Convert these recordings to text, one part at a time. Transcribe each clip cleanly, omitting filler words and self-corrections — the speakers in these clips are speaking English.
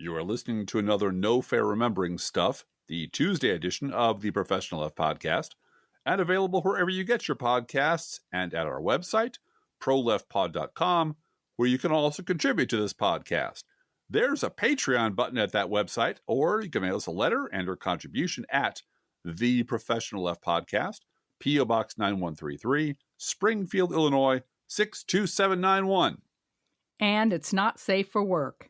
You are listening to another No Fair Remembering Stuff, the Tuesday edition of the Professional Left Podcast, and available wherever you get your podcasts and at our website, proleftpod.com, where you can also contribute to this podcast. There's a Patreon button at that website, or you can mail us a letter and or contribution at the Professional Left Podcast, P.O. Box 9133, Springfield, Illinois, 62791. And it's not safe for work.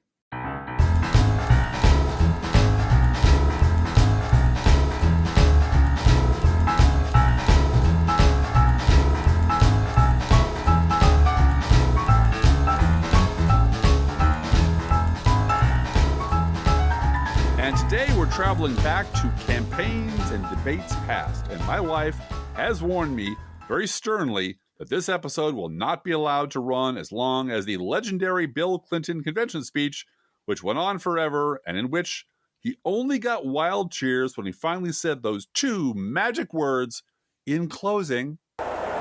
And today we're traveling back to campaigns and debates past, and my wife has warned me very sternly that this episode will not be allowed to run as long as the legendary Bill Clinton convention speech, which went on forever and in which he only got wild cheers when he finally said those two magic words, "in closing."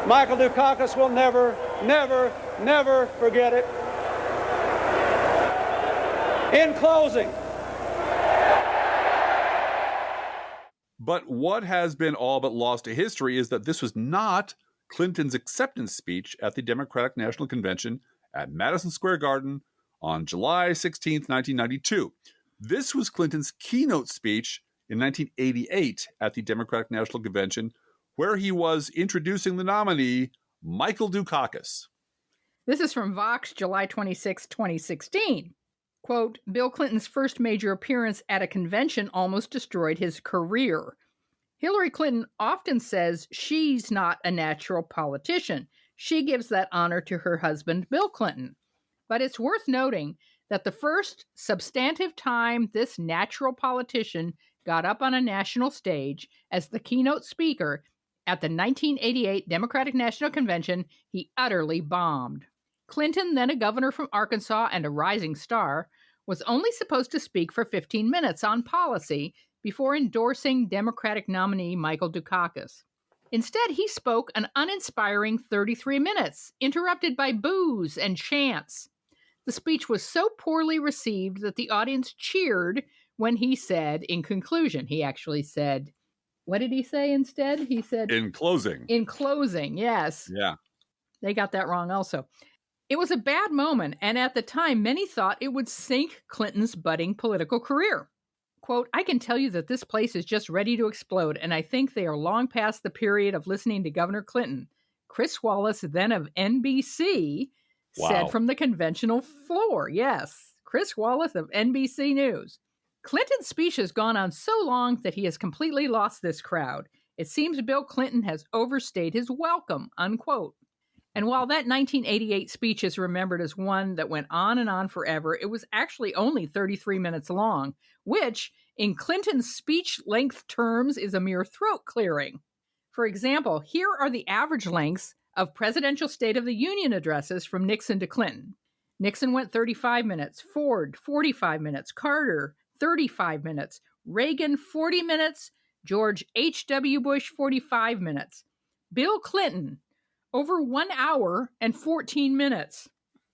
Michael Dukakis will never, never, never forget it. In closing. But what has been all but lost to history is that this was not Clinton's acceptance speech at the Democratic National Convention at Madison Square Garden on July 16, 1992. This was Clinton's keynote speech in 1988 at the Democratic National Convention, where he was introducing the nominee, Michael Dukakis. This is from Vox, July 26, 2016. Quote, Bill Clinton's first major appearance at a convention almost destroyed his career. Hillary Clinton often says she's not a natural politician. She gives that honor to her husband, Bill Clinton. But it's worth noting that the first substantive time this natural politician got up on a national stage as the keynote speaker at the 1988 Democratic National Convention, he utterly bombed. Clinton, then a governor from Arkansas and a rising star, was only supposed to speak for 15 minutes on policy before endorsing Democratic nominee Michael Dukakis. Instead, he spoke an uninspiring 33 minutes, interrupted by boos and chants. The speech was so poorly received that the audience cheered when he said, in conclusion, he actually said, what did he say instead? He said, in closing. In closing, yes. Yeah. They got that wrong also. It was a bad moment, and at the time, many thought it would sink Clinton's budding political career. Quote, I can tell you that this place is just ready to explode, and I think they are long past the period of listening to Governor Clinton. Chris Wallace, then of NBC, said from the conventional floor. Yes, Chris Wallace of NBC News. Clinton's speech has gone on so long that he has completely lost this crowd. It seems Bill Clinton has overstayed his welcome, unquote. And while that 1988 speech is remembered as one that went on and on forever, it was actually only 33 minutes long, which, in Clinton's speech length terms, is a mere throat clearing. For example, here are the average lengths of presidential State of the Union addresses from Nixon to Clinton. Nixon went 35 minutes, Ford 45 minutes, Carter 35 minutes, Reagan 40 minutes, George H.W. Bush 45 minutes. Bill Clinton, over 1 hour and 14 minutes.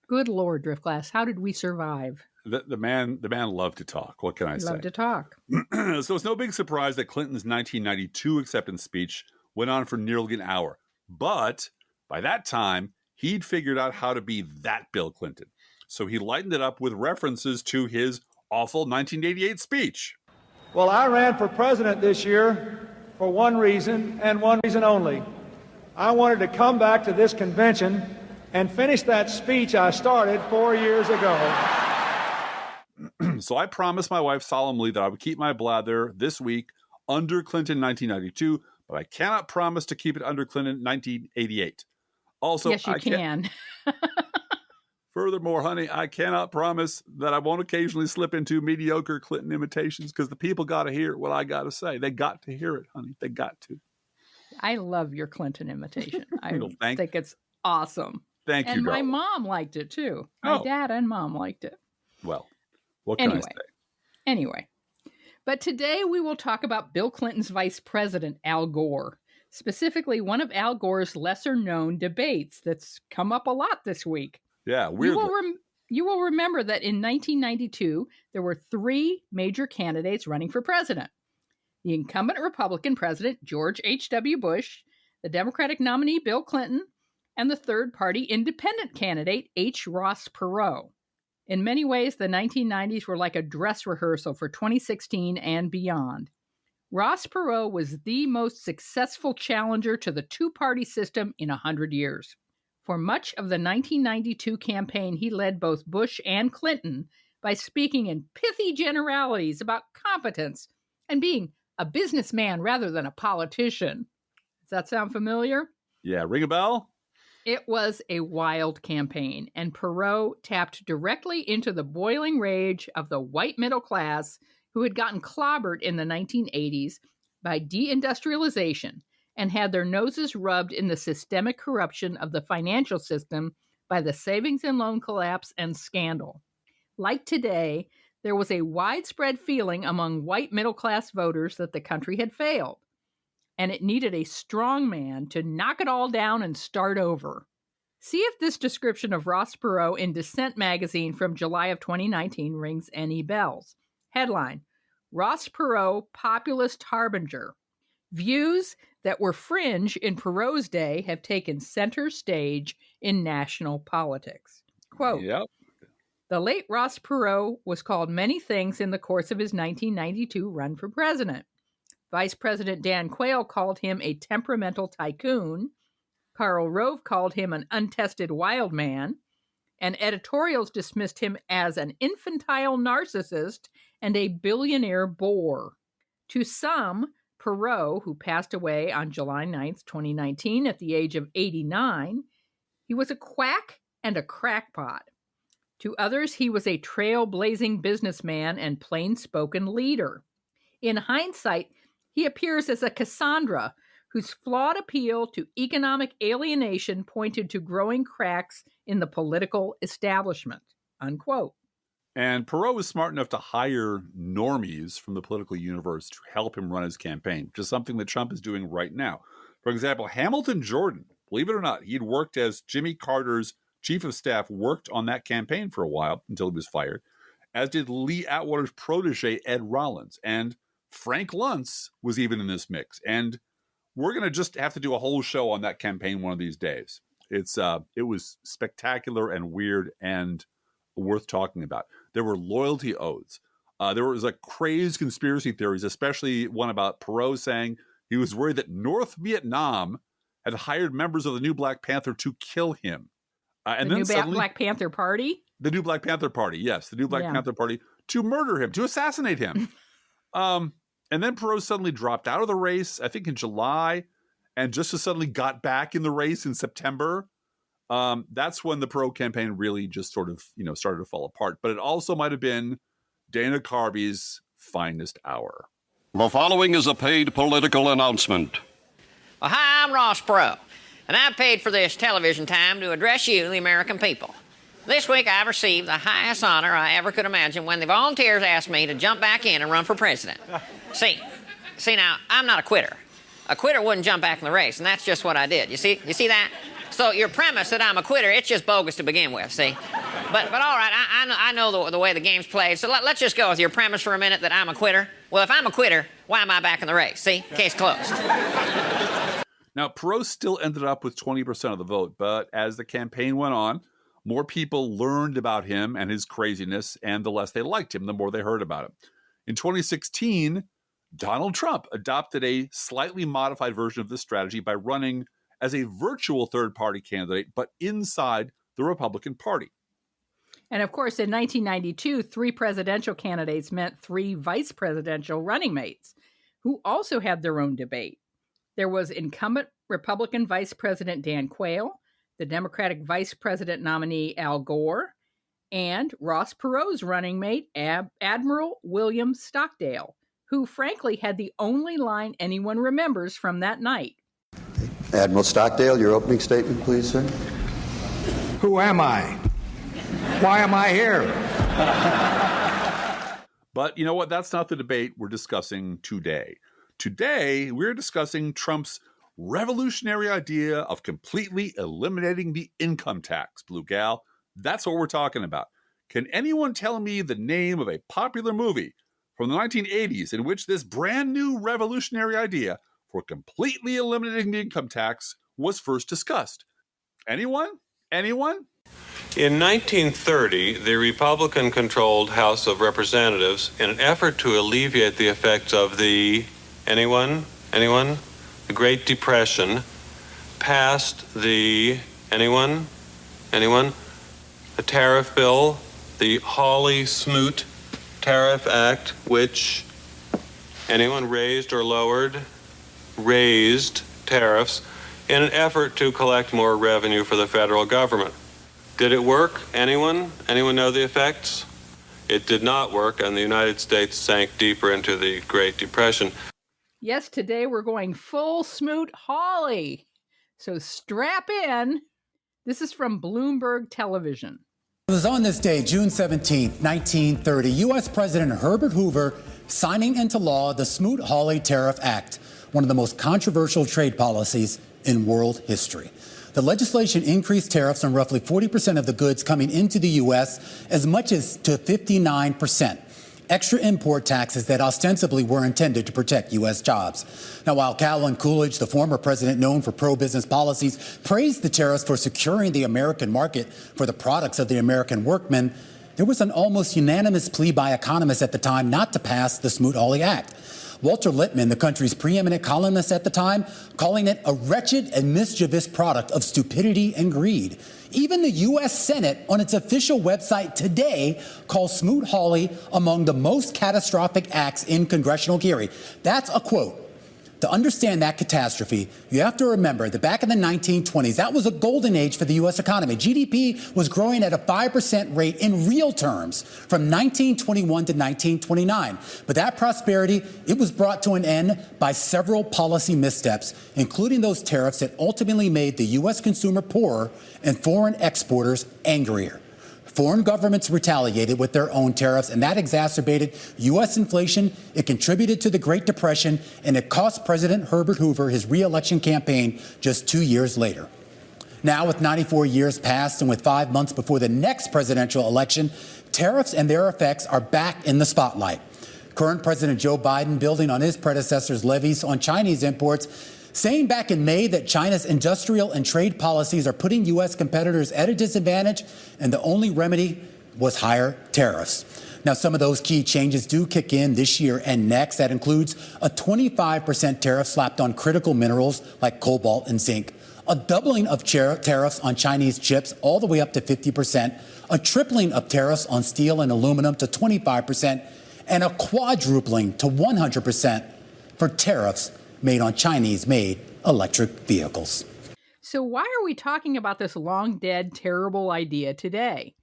Good Lord, Driftglass, how did we survive? The man loved to talk. What can I say? Loved to talk. So it's no big surprise that Clinton's 1992 acceptance speech went on for nearly an hour. But by that time, he'd figured out how to be that Bill Clinton. So he lightened it up with references to his awful 1988 speech. Well, I ran for president this year for one reason and one reason only. I wanted to come back to this convention and finish that speech I started 4 years ago. So I promised my wife solemnly that I would keep my blather this week under Clinton 1992, but I cannot promise to keep it under Clinton 1988. Also, yes, you can. Furthermore, honey, I cannot promise that I won't occasionally slip into mediocre Clinton imitations because the people got to hear what I got to say. They got to hear it, honey. They got to. I love your Clinton imitation. I Well, think it's awesome. Thank you, And my darling. mom liked it, too. My dad and mom liked it. Well, what can I say? Anyway. But today we will talk about Bill Clinton's vice president, Al Gore. Specifically, one of Al Gore's lesser-known debates that's come up a lot this week. Yeah, weirdly. You will remember that in 1992, there were three major candidates running for president. The incumbent Republican president, George H.W. Bush, the Democratic nominee, Bill Clinton, and the third-party independent candidate, H. Ross Perot. In many ways, the 1990s were like a dress rehearsal for 2016 and beyond. Ross Perot was the most successful challenger to the two-party system in 100 years. For much of the 1992 campaign, he led both Bush and Clinton by speaking in pithy generalities about competence and being a businessman rather than a politician. Does that sound familiar? Yeah, ring a bell? It was a wild campaign, and Perot tapped directly into the boiling rage of the white middle class who had gotten clobbered in the 1980s by deindustrialization and had their noses rubbed in the systemic corruption of the financial system by the savings and loan collapse and scandal. Like today, there was a widespread feeling among white middle-class voters that the country had failed, and it needed a strong man to knock it all down and start over. See if this description of Ross Perot in Dissent magazine from July of 2019 rings any bells. Headline, Ross Perot, Populist Harbinger. Views that were fringe in Perot's day have taken center stage in national politics. Quote, Yep. The late Ross Perot was called many things in the course of his 1992 run for president. Vice President Dan Quayle called him a temperamental tycoon. Karl Rove called him an untested wild man. And editorials dismissed him as an infantile narcissist and a billionaire bore. To some, Perot, who passed away on July 9th, 2019, at the age of 89, he was a quack and a crackpot. To others, he was a trailblazing businessman and plain-spoken leader. In hindsight, he appears as a Cassandra whose flawed appeal to economic alienation pointed to growing cracks in the political establishment, unquote. And Perot was smart enough to hire normies from the political universe to help him run his campaign, which is something that Trump is doing right now. For example, Hamilton Jordan, believe it or not, he'd worked as Jimmy Carter's chief of staff, worked on that campaign for a while until he was fired, as did Lee Atwater's protege, Ed Rollins. And Frank Luntz was even in this mix. And we're going to just have to do a whole show on that campaign one of these days. It was spectacular and weird and worth talking about. There were loyalty oaths. There was like crazed conspiracy theories, especially one about Perot saying he was worried that North Vietnam had hired members of the new Black Panther to kill him. And the then new suddenly, Black Panther Party? The new Black Panther Party, yes. The new Black Panther Party to murder him, to assassinate him. And then Perot suddenly dropped out of the race, I think in July, and just as suddenly got back in the race in September. That's when the Perot campaign really just sort of, started to fall apart. But it also might have been Dana Carvey's finest hour. The following is a paid political announcement. Well, hi, I'm Ross Perot, and I've paid for this television time to address you, the American people. This week I've received the highest honor I ever could imagine when the volunteers asked me to jump back in and run for president. See now, I'm not a quitter. A quitter wouldn't jump back in the race, and that's just what I did. You see that? So your premise that I'm a quitter, it's just bogus to begin with, see? But all right, I know the way the game's played, so let's just go with your premise for a minute that I'm a quitter. Well, if I'm a quitter, why am I back in the race? See? Case closed. Now, Perot still ended up with 20% of the vote, but as the campaign went on, more people learned about him and his craziness, and the less they liked him, the more they heard about him. In 2016, Donald Trump adopted a slightly modified version of this strategy by running as a virtual third-party candidate, but inside the Republican Party. And of course, in 1992, 3 presidential candidates meant 3 vice presidential running mates who also had their own debate. There was incumbent Republican Vice President Dan Quayle, the Democratic Vice President nominee Al Gore, and Ross Perot's running mate, Admiral William Stockdale, who frankly had the only line anyone remembers from that night. Admiral Stockdale, your opening statement, please, sir. Who am I? Why am I here? But you know what? That's not the debate we're discussing today. Today, we're discussing Trump's revolutionary idea of completely eliminating the income tax, Blue Gal. That's what we're talking about. Can anyone tell me the name of a popular movie from the 1980s in which this brand new revolutionary idea for completely eliminating the income tax was first discussed? Anyone? Anyone? In 1930, the Republican-controlled House of Representatives, in an effort to alleviate the effects of the the Great Depression, passed the the tariff bill, the Hawley-Smoot Tariff Act, which raised or lowered tariffs in an effort to collect more revenue for the federal government. Did it work? Anyone know the effects? It did not work, and the United States sank deeper into the Great Depression. Yes, today we're going full Smoot-Hawley. So strap in. This is from Bloomberg Television. It was on this day, June 17, 1930, U.S. President Herbert Hoover signing into law the Smoot-Hawley Tariff Act, one of the most controversial trade policies in world history. The legislation increased tariffs on roughly 40% of the goods coming into the U.S., as much as to 59%. Extra import taxes that ostensibly were intended to protect U.S. jobs. Now, while Calvin Coolidge, the former president known for pro-business policies, praised the tariffs for securing the American market for the products of the American workmen, there was an almost unanimous plea by economists at the time not to pass the Smoot-Hawley Act. Walter Lippmann, the country's preeminent columnist at the time, calling it a wretched and mischievous product of stupidity and greed. Even the U.S. Senate, on its official website today, calls Smoot-Hawley among the most catastrophic acts in congressional history. That's a quote. To understand that catastrophe, you have to remember that back in the 1920s, that was a golden age for the U.S. economy. GDP was growing at a 5% rate in real terms from 1921 to 1929. But that prosperity, it was brought to an end by several policy missteps, including those tariffs that ultimately made the U.S. consumer poorer and foreign exporters angrier. Foreign governments retaliated with their own tariffs, and that exacerbated U.S. inflation. It contributed to the Great Depression, and it cost President Herbert Hoover his re-election campaign just 2 years later. Now, with 94 years past and with 5 months before the next presidential election, tariffs and their effects are back in the spotlight. Current President Joe Biden, building on his predecessor's levies on Chinese imports, saying back in May that China's industrial and trade policies are putting U.S. competitors at a disadvantage, and the only remedy was higher tariffs. Now, some of those key changes do kick in this year and next. That includes a 25% tariff slapped on critical minerals like cobalt and zinc, a doubling of tariffs on Chinese chips all the way up to 50%, a tripling of tariffs on steel and aluminum to 25%, and a quadrupling to 100% for tariffs made on Chinese-made electric vehicles. So why are we talking about this long-dead, terrible idea today?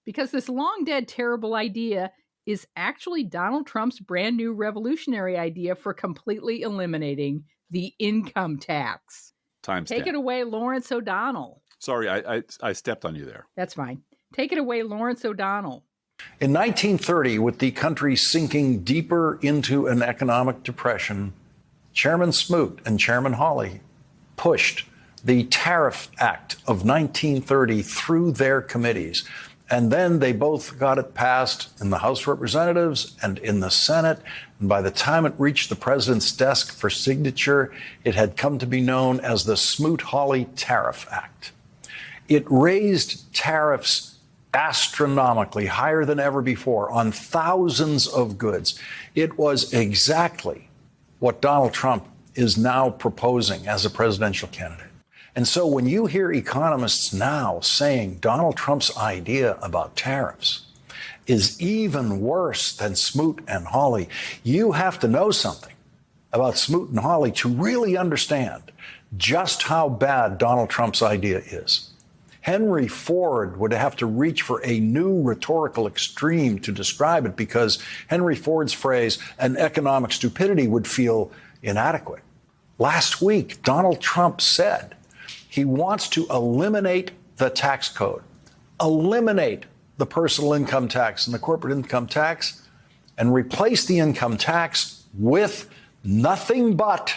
Because this long-dead, terrible idea is actually Donald Trump's brand new revolutionary idea for completely eliminating the income tax. Take it away, Lawrence O'Donnell. Sorry, I stepped on you there. That's fine. Take it away, Lawrence O'Donnell. In 1930, with the country sinking deeper into an economic depression, Chairman Smoot and Chairman Hawley pushed the Tariff Act of 1930 through their committees. And then they both got it passed in the House of Representatives and in the Senate. And by the time it reached the president's desk for signature, it had come to be known as the Smoot-Hawley Tariff Act. It raised tariffs astronomically, higher than ever before, on thousands of goods. It was exactly what Donald Trump is now proposing as a presidential candidate. And so when you hear economists now saying Donald Trump's idea about tariffs is even worse than Smoot and Hawley, you have to know something about Smoot and Hawley to really understand just how bad Donald Trump's idea is. Henry Ford would have to reach for a new rhetorical extreme to describe it, because Henry Ford's phrase, an economic stupidity, would feel inadequate. Last week, Donald Trump said he wants to eliminate the tax code, eliminate the personal income tax and the corporate income tax, and replace the income tax with nothing but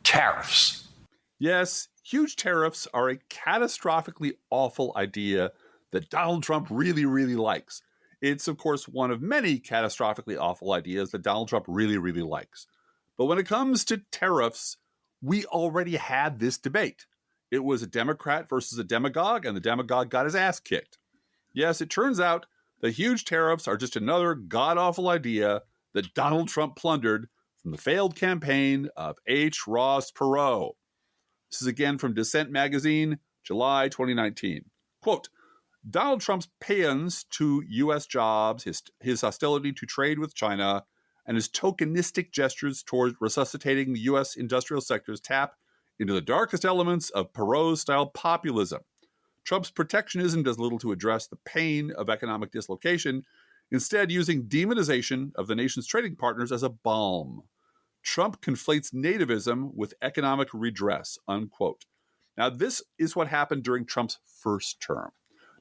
tariffs. Yes, huge tariffs are a catastrophically awful idea that Donald Trump really, really likes. It's, of course, one of many catastrophically awful ideas that Donald Trump really, really likes. But when it comes to tariffs, we already had this debate. It was a Democrat versus a demagogue, and the demagogue got his ass kicked. Yes, it turns out the huge tariffs are just another god-awful idea that Donald Trump plundered from the failed campaign of H. Ross Perot. This is again from Dissent magazine, July 2019. Quote, Donald Trump's paeans to U.S. jobs, his hostility to trade with China, and his tokenistic gestures toward resuscitating the U.S. industrial sectors tap into the darkest elements of Perot-style populism. Trump's protectionism does little to address the pain of economic dislocation, instead using demonization of the nation's trading partners as a balm. Trump conflates nativism with economic redress, unquote. Now, this is what happened during Trump's first term.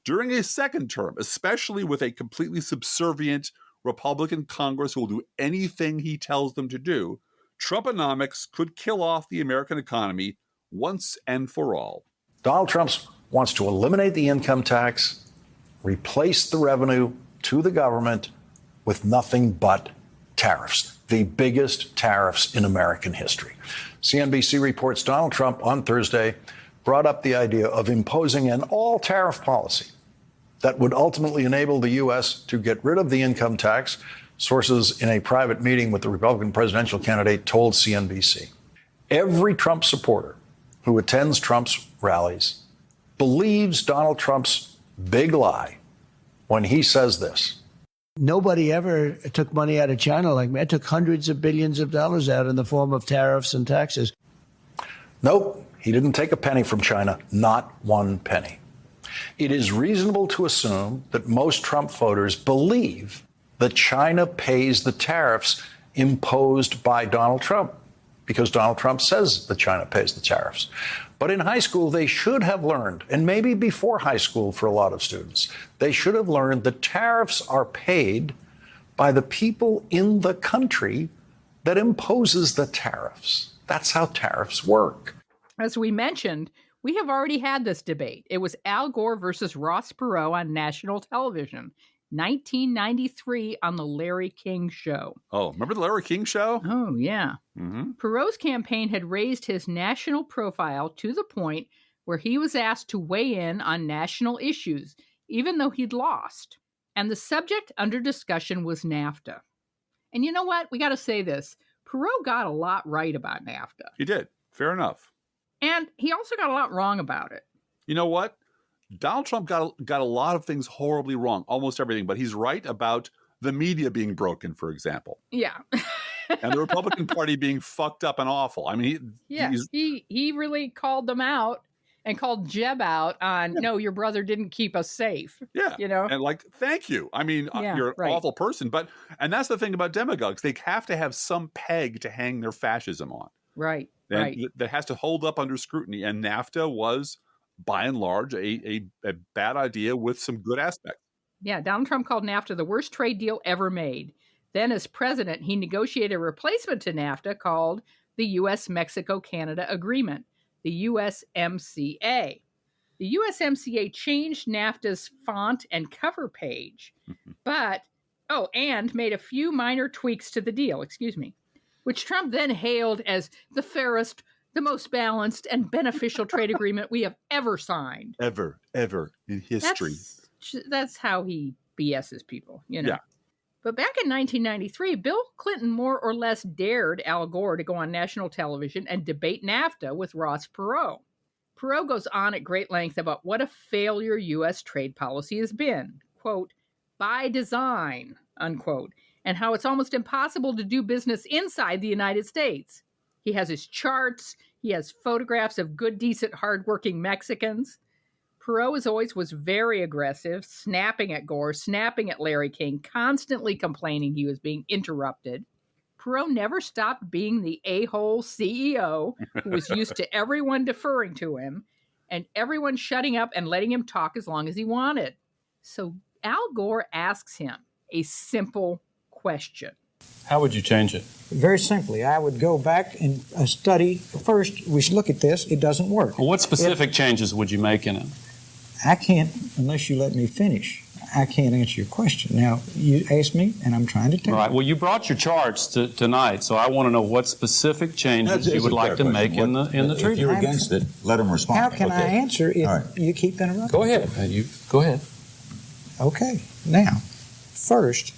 During a second term, especially with a completely subservient Republican Congress who will do anything he tells them to do, Trumponomics could kill off the American economy once and for all. Donald Trump wants to eliminate the income tax, replace the revenue to the government with nothing but tariffs, the biggest tariffs in American history. CNBC reports Donald Trump on Thursday brought up the idea of imposing an all-tariff policy that would ultimately enable the U.S. to get rid of the income tax, sources in a private meeting with the Republican presidential candidate told CNBC. Every Trump supporter who attends Trump's rallies believes Donald Trump's big lie when he says this. Nobody ever took money out of China like me. I took hundreds of billions of dollars out in the form of tariffs and taxes. Nope, he didn't take a penny from China, not one penny. It is reasonable to assume that most Trump voters believe that China pays the tariffs imposed by Donald Trump, because Donald Trump says that China pays the tariffs. But in high school, they should have learned, and maybe before high school for a lot of students, they should have learned that tariffs are paid by the people in the country that imposes the tariffs. That's how tariffs work. As we mentioned, we have already had this debate. It was Al Gore versus Ross Perot on national television, 1993 on the Larry King Show. Oh, remember the Larry King Show? Oh, yeah. Mm-hmm. Perot's campaign had raised his national profile to the point where he was asked to weigh in on national issues, even though he'd lost. And the subject under discussion was NAFTA. And you know what? We got to say this. Perot got a lot right about NAFTA. He did. Fair enough. And he also got a lot wrong about it. You know what? Donald Trump got a lot of things horribly wrong, almost everything, but he's right about the media being broken, for example. Yeah. And the Republican Party being fucked up and awful. I mean, he really called them out and called Jeb out on, no, your brother didn't keep us safe. Yeah. You know? And like, thank you. I mean, you're an awful person. And that's the thing about demagogues. They have to have some peg to hang their fascism on. Right. And that has to hold up under scrutiny. And NAFTA was, by and large, a bad idea with some good aspects. Yeah, Donald Trump called NAFTA the worst trade deal ever made. Then, as president, he negotiated a replacement to NAFTA called the U.S.-Mexico-Canada Agreement, the USMCA. The USMCA changed NAFTA's font and cover page, and made a few minor tweaks to the deal, which Trump then hailed as the fairest, the most balanced and beneficial trade agreement we have ever signed. Ever in history. That's how he BS's people, you know. Yeah. But back in 1993, Bill Clinton more or less dared Al Gore to go on national television and debate NAFTA with Ross Perot. Perot goes on at great length about what a failure U.S. trade policy has been, quote, by design, unquote, and how it's almost impossible to do business inside the United States. He has his charts. He has photographs of good, decent, hardworking Mexicans. Perot, as always, was very aggressive, snapping at Gore, snapping at Larry King, constantly complaining he was being interrupted. Perot never stopped being the a-hole CEO who was used to everyone deferring to him and everyone shutting up and letting him talk as long as he wanted. So Al Gore asks him a simple question. How would you change it? Very simply, I would go back and study. First, we should look at this. It doesn't work. Well, what specific changes would you make in it? I can't unless you let me finish. I can't answer your question. Now, you asked me, and I'm trying to tell you. Right. Well, you brought your charts tonight, so I want to know what specific changes you would like to make in the treaty. If you're against it, let him respond. How can I answer if you keep interrupting? Go ahead. Go ahead. Okay. Now, first,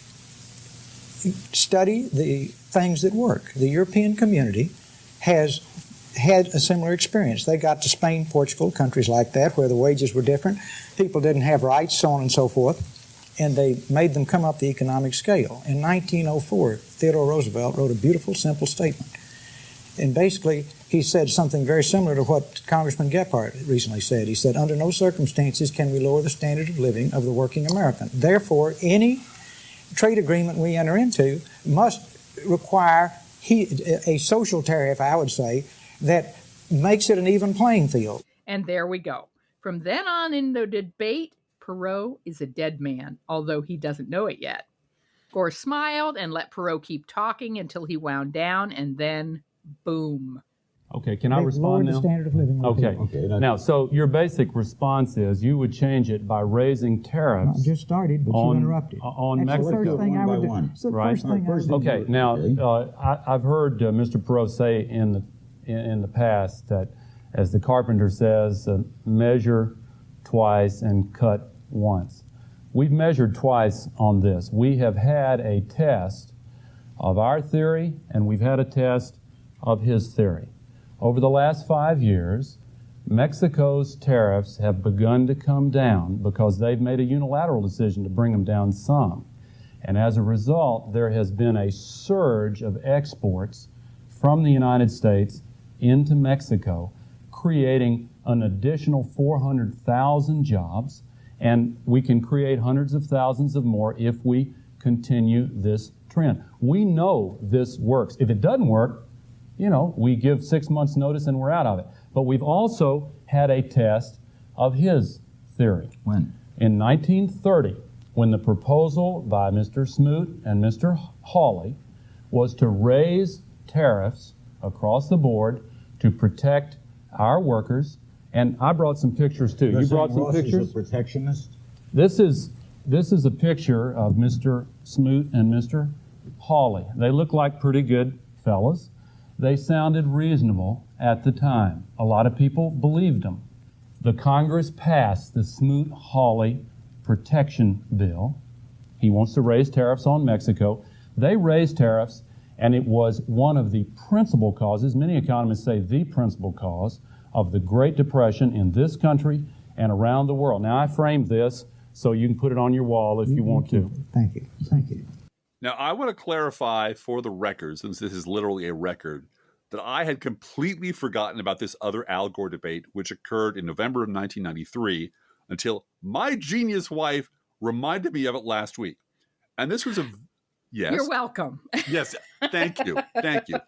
study the things that work. The European community has had a similar experience. They got to Spain, Portugal, countries like that, where the wages were different, people didn't have rights, so on and so forth, and they made them come up the economic scale. In 1904, Theodore Roosevelt wrote a beautiful, simple statement. And basically, he said something very similar to what Congressman Gephardt recently said. He said, under no circumstances can we lower the standard of living of the working American. Therefore, any trade agreement we enter into must require a social tariff, I would say, that makes it an even playing field. And there we go. From then on in the debate, Perot is a dead man, although he doesn't know it yet. Gore smiled and let Perot keep talking until he wound down, and then, boom. Okay, can I respond now? The standard of living. Okay. Now, so your basic response is you would change it by raising tariffs. I just started, but you interrupted. On That's Mexico. the first thing I would do. It's the Right. first thing I would do. Okay. Now, I've heard Mr. Perot say in the past that, as the carpenter says, measure twice and cut once. We've measured twice on this. We have had a test of our theory, and we've had a test of his theory. Over the last 5 years, Mexico's tariffs have begun to come down because they've made a unilateral decision to bring them down some. And as a result, there has been a surge of exports from the United States into Mexico, creating an additional 400,000 jobs, and we can create hundreds of thousands of more if we continue this trend. We know this works. If it doesn't work, we give 6 months notice and we're out of it. But we've also had a test of his theory. When? In 1930, when the proposal by Mr. Smoot and Mr. Hawley was to raise tariffs across the board to protect our workers. And I brought some pictures too. You brought some pictures? Is a protectionist? This is a picture of Mr. Smoot and Mr. Hawley. They look like pretty good fellas. They sounded reasonable at the time. A lot of people believed them. The Congress passed the Smoot-Hawley Protection Bill. He wants to raise tariffs on Mexico. They raised tariffs, and it was one of the principal causes, many economists say the principal cause, of the Great Depression in this country and around the world. Now, I framed this so you can put it on your wall if you want to. Thank you. Thank you. Now, I want to clarify for the record, since this is literally a record, that I had completely forgotten about this other Al Gore debate, which occurred in November of 1993, until my genius wife reminded me of it last week. And this was yes. You're welcome. Yes, thank you. Thank you.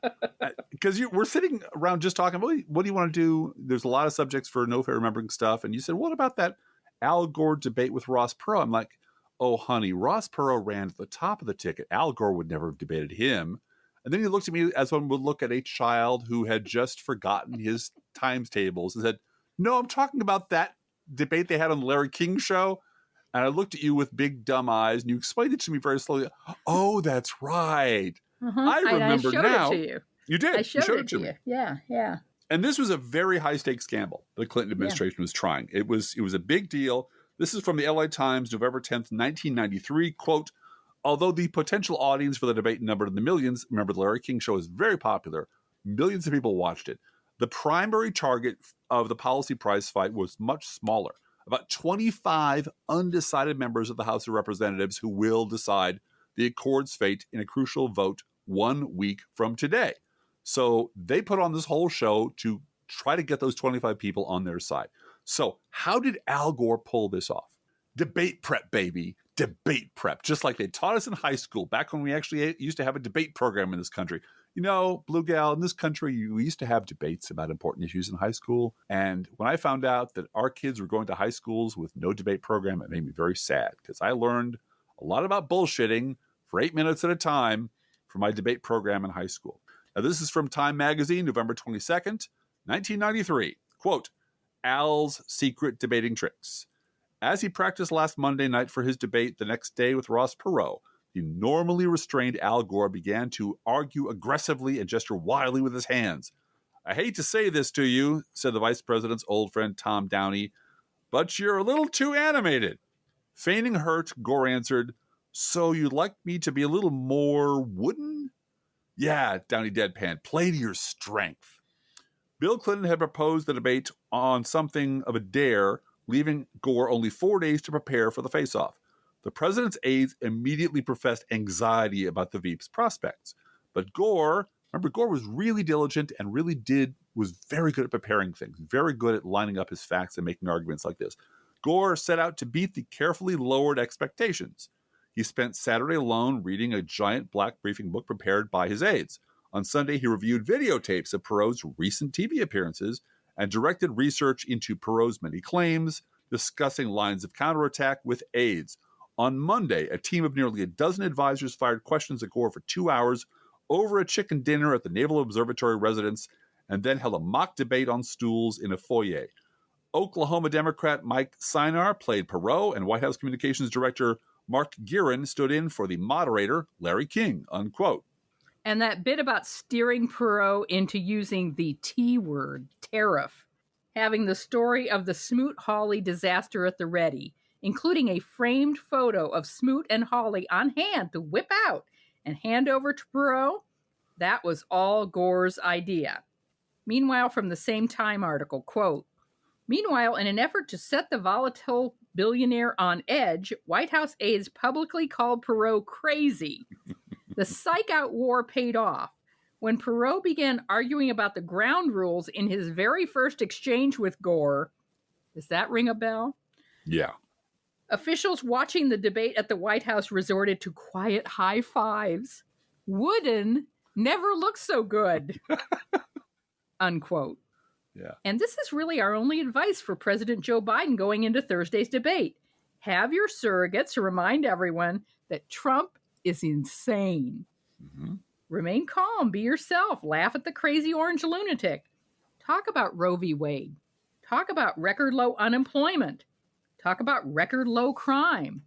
Because we're sitting around just talking, what do you want to do? There's a lot of subjects for No Fair Remembering stuff. And you said, what about that Al Gore debate with Ross Perot? I'm like, oh, honey, Ross Perot ran at the top of the ticket. Al Gore would never have debated him. And then he looked at me as one would look at a child who had just forgotten his times tables and said, no, I'm talking about that debate they had on the Larry King show. And I looked at you with big dumb eyes, and you explained it to me very slowly. Oh, that's right. I remember now. I showed it to you. You did. I showed it to me. you. Yeah, yeah. And this was a very high-stakes gamble the Clinton administration was trying. It was a big deal. This is from the LA Times, November 10th, 1993. Quote, although the potential audience for the debate numbered in the millions, remember the Larry King show is very popular. Millions of people watched it. The primary target of the policy prize fight was much smaller. About 25 undecided members of the House of Representatives who will decide the accord's fate in a crucial vote 1 week from today. So they put on this whole show to try to get those 25 people on their side. So how did Al Gore pull this off? Debate prep, baby. Debate prep. Just like they taught us in high school, back when we actually used to have a debate program in this country. You know, Blue Gal, in this country, we used to have debates about important issues in high school. And when I found out that our kids were going to high schools with no debate program, it made me very sad because I learned a lot about bullshitting for 8 minutes at a time for my debate program in high school. Now, this is from Time Magazine, November 22nd, 1993. Quote, Al's secret debating tricks. As he practiced last Monday night for his debate the next day with Ross Perot, the normally restrained Al Gore began to argue aggressively and gesture wildly with his hands. I hate to say this to you, said the vice president's old friend Tom Downey, but you're a little too animated. Feigning hurt, Gore answered, so you'd like me to be a little more wooden? Yeah, Downey deadpan, play to your strength. Bill Clinton had proposed the debate on something of a dare, leaving Gore only 4 days to prepare for the face-off. The president's aides immediately professed anxiety about the Veep's prospects. But Gore was really diligent and was very good at preparing things, very good at lining up his facts and making arguments like this. Gore set out to beat the carefully lowered expectations. He spent Saturday alone reading a giant black briefing book prepared by his aides. On Sunday, he reviewed videotapes of Perot's recent TV appearances and directed research into Perot's many claims, discussing lines of counterattack with aides. On Monday, a team of nearly a dozen advisors fired questions at Gore for 2 hours over a chicken dinner at the Naval Observatory residence and then held a mock debate on stools in a foyer. Oklahoma Democrat Mike Sinar played Perot, and White House Communications Director Mark Giron stood in for the moderator, Larry King, unquote. And that bit about steering Perot into using the T word, tariff, having the story of the Smoot-Hawley disaster at the ready, including a framed photo of Smoot and Hawley on hand to whip out and hand over to Perot, that was all Gore's idea. Meanwhile, from the same Time article, quote, meanwhile, in an effort to set the volatile billionaire on edge, White House aides publicly called Perot crazy. The psych-out war paid off. When Perot began arguing about the ground rules in his very first exchange with Gore, does that ring a bell? Yeah. Officials watching the debate at the White House resorted to quiet high fives. Wooden never looks so good. Unquote. Yeah. And this is really our only advice for President Joe Biden going into Thursday's debate. Have your surrogates remind everyone that Trump is insane. Mm-hmm. Remain calm, be yourself, laugh at the crazy orange lunatic. Talk about Roe v. Wade. Talk about record low unemployment. Talk about record low crime.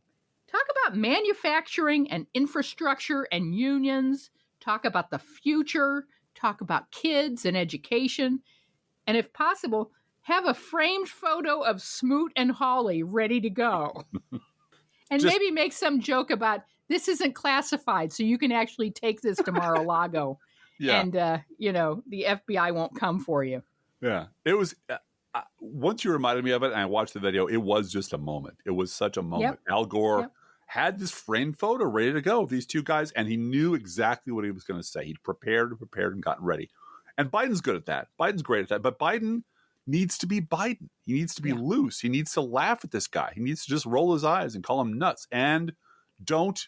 Talk about manufacturing and infrastructure and unions. Talk about the future. Talk about kids and education. And if possible, have a framed photo of Smoot and Hawley ready to go. And maybe make some joke about, this isn't classified, so you can actually take this to Mar-a-Lago. Yeah. And, the FBI won't come for you. Yeah. It was, once you reminded me of it and I watched the video, it was just a moment. It was such a moment. Yep. Al Gore had this framed photo ready to go of these two guys, and he knew exactly what he was going to say. He'd prepared and gotten ready. And Biden's good at that. Biden's great at that. But Biden needs to be Biden. He needs to be loose. He needs to laugh at this guy. He needs to just roll his eyes and call him nuts. And don't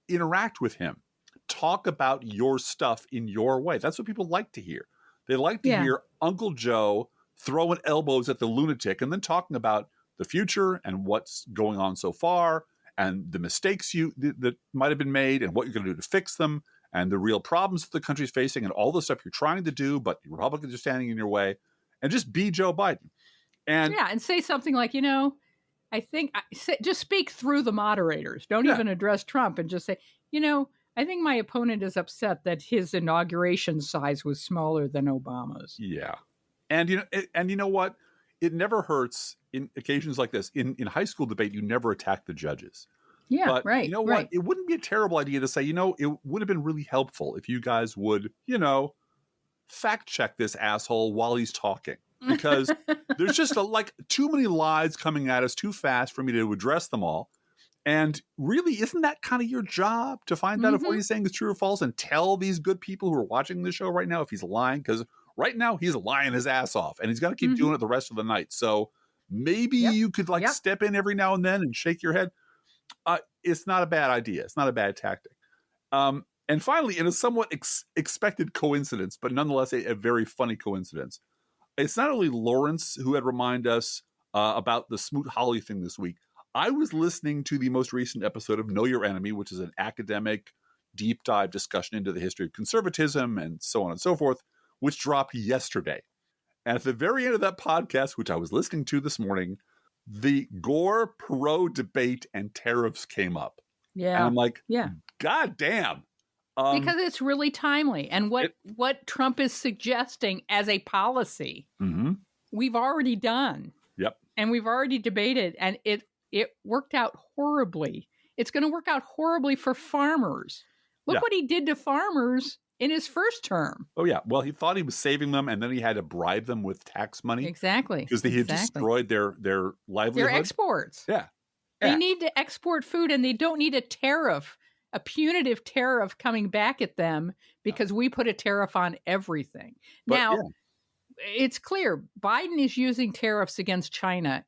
interact with him. Talk about your stuff in your way. That's what people like to hear. They like to hear Uncle Joe throwing elbows at the lunatic and then talking about the future and what's going on so far and the mistakes that might have been made and what you're going to do to fix them and the real problems that the country's facing and all the stuff you're trying to do, but the Republicans are standing in your way, and just be Joe Biden. And say something like, just speak through the moderators. Don't even address Trump, and just say, I think my opponent is upset that his inauguration size was smaller than Obama's. Yeah. And you know what? It never hurts in occasions like this. In high school debate, you never attack the judges. Yeah, but right. You know what? It wouldn't be a terrible idea to say, it would have been really helpful if you guys would, fact check this asshole while he's talking. Because there's just too many lies coming at us too fast for me to address them all. And really, isn't that kind of your job to find out if what he's saying is true or false and tell these good people who are watching the show right now if he's lying? Because right now he's lying his ass off and he's going to keep doing it the rest of the night. So maybe you could step in every now and then and shake your head. It's not a bad idea. It's not a bad tactic. And finally, in a somewhat expected coincidence, but nonetheless a very funny coincidence, it's not only Lawrence who had reminded us about the Smoot-Hawley thing this week. I was listening to the most recent episode of Know Your Enemy, which is an academic deep dive discussion into the history of conservatism and so on and so forth, which dropped yesterday. And at the very end of that podcast, which I was listening to this morning, the Gore Perot debate and tariffs came up. Yeah. And I'm like, yeah. God damn. Because it's really timely. And what Trump is suggesting as a policy, we've already done. Yep. And we've already debated, and it worked out horribly. It's going to work out horribly for farmers. Look what he did to farmers in his first term. Oh, yeah. Well, he thought he was saving them, and then he had to bribe them with tax money. Exactly. Because they had destroyed their livelihood. Their exports. Yeah. They need to export food, and they don't need a tariff, a punitive tariff coming back at them because we put a tariff on everything. Now, it's clear Biden is using tariffs against China,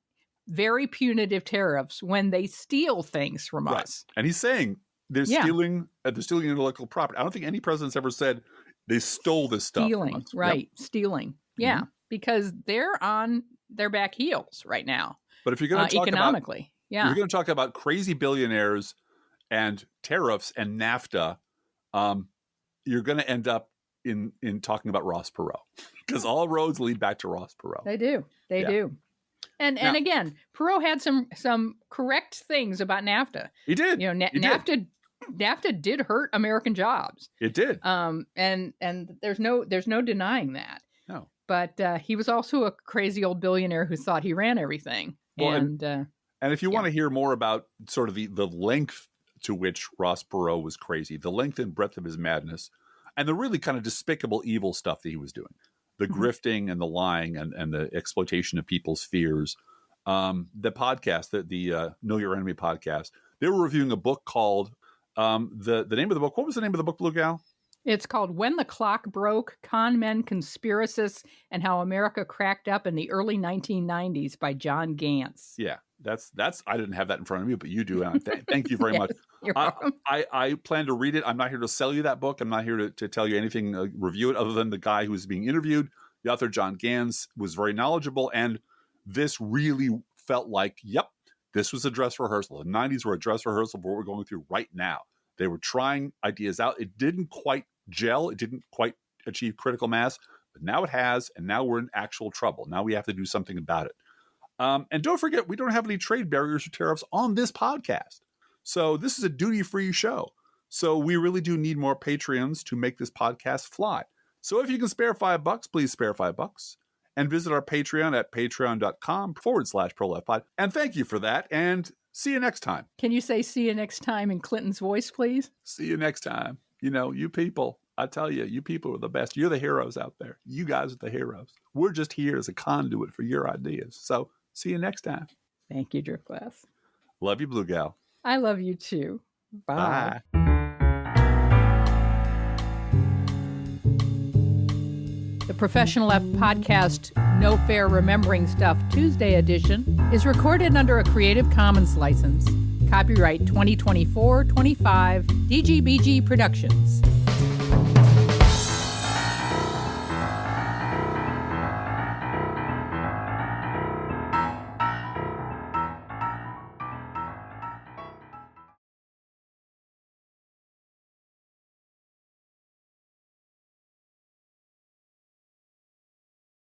very punitive tariffs, when they steal things from us. And he's saying they're stealing intellectual property. I don't think any president's ever said they stole this stuff. Stealing, right. Yep. Stealing. Yeah, because they're on their back heels right now. But if you're going to talk economically, you're going to talk about crazy billionaires and tariffs and NAFTA, you're going to end up in talking about Ross Perot, because all roads lead back to Ross Perot. They do. They do. And again, Perot had some correct things about NAFTA. He did. You know, NAFTA did hurt American jobs. It did. And there's no denying that. No. But he was also a crazy old billionaire who thought he ran everything. Well, and if you want to hear more about sort of the length to which Ross Perot was crazy, the length and breadth of his madness, and the really kind of despicable evil stuff that he was doing, the grifting and the lying and the exploitation of people's fears, the podcast, the Know Your Enemy podcast, they were reviewing a book called the name of the book. What was the name of the book, Blue Gal? It's called When the Clock Broke, Con Men, Conspiracists, and How America Cracked Up in the Early 1990s by John Gantz. Yeah, that's. I didn't have that in front of me, but you do. And thank you very much. You're welcome. I plan to read it. I'm not here to sell you that book. I'm not here to tell you anything, review it, other than the guy who was being interviewed. The author, John Gantz, was very knowledgeable. And this really felt like, yep, this was a dress rehearsal. The 90s were a dress rehearsal for what we're going through right now. They were trying ideas out. It didn't quite gel. It didn't quite achieve critical mass, but now it has, and now we're in actual trouble. Now we have to do something about it. And don't forget, we don't have any trade barriers or tariffs on this podcast. So this is a duty-free show. So we really do need more Patreons to make this podcast fly. So if you can spare $5, please spare $5 and visit our Patreon at patreon.com/ProLeftPod. And thank you for that. And see you next time. Can you say see you next time in Clinton's voice, please? See you next time. You know, you people, I tell you, you people are the best. You're the heroes out there. You guys are the heroes. We're just here as a conduit for your ideas. So see you next time. Thank you, Driftglass. Love you, Blue Gal. I love you too. Bye. The Professional Left podcast, No Fair Remembering Stuff Tuesday edition, is recorded under a Creative Commons license. Copyright 2024-25 DGBG Productions.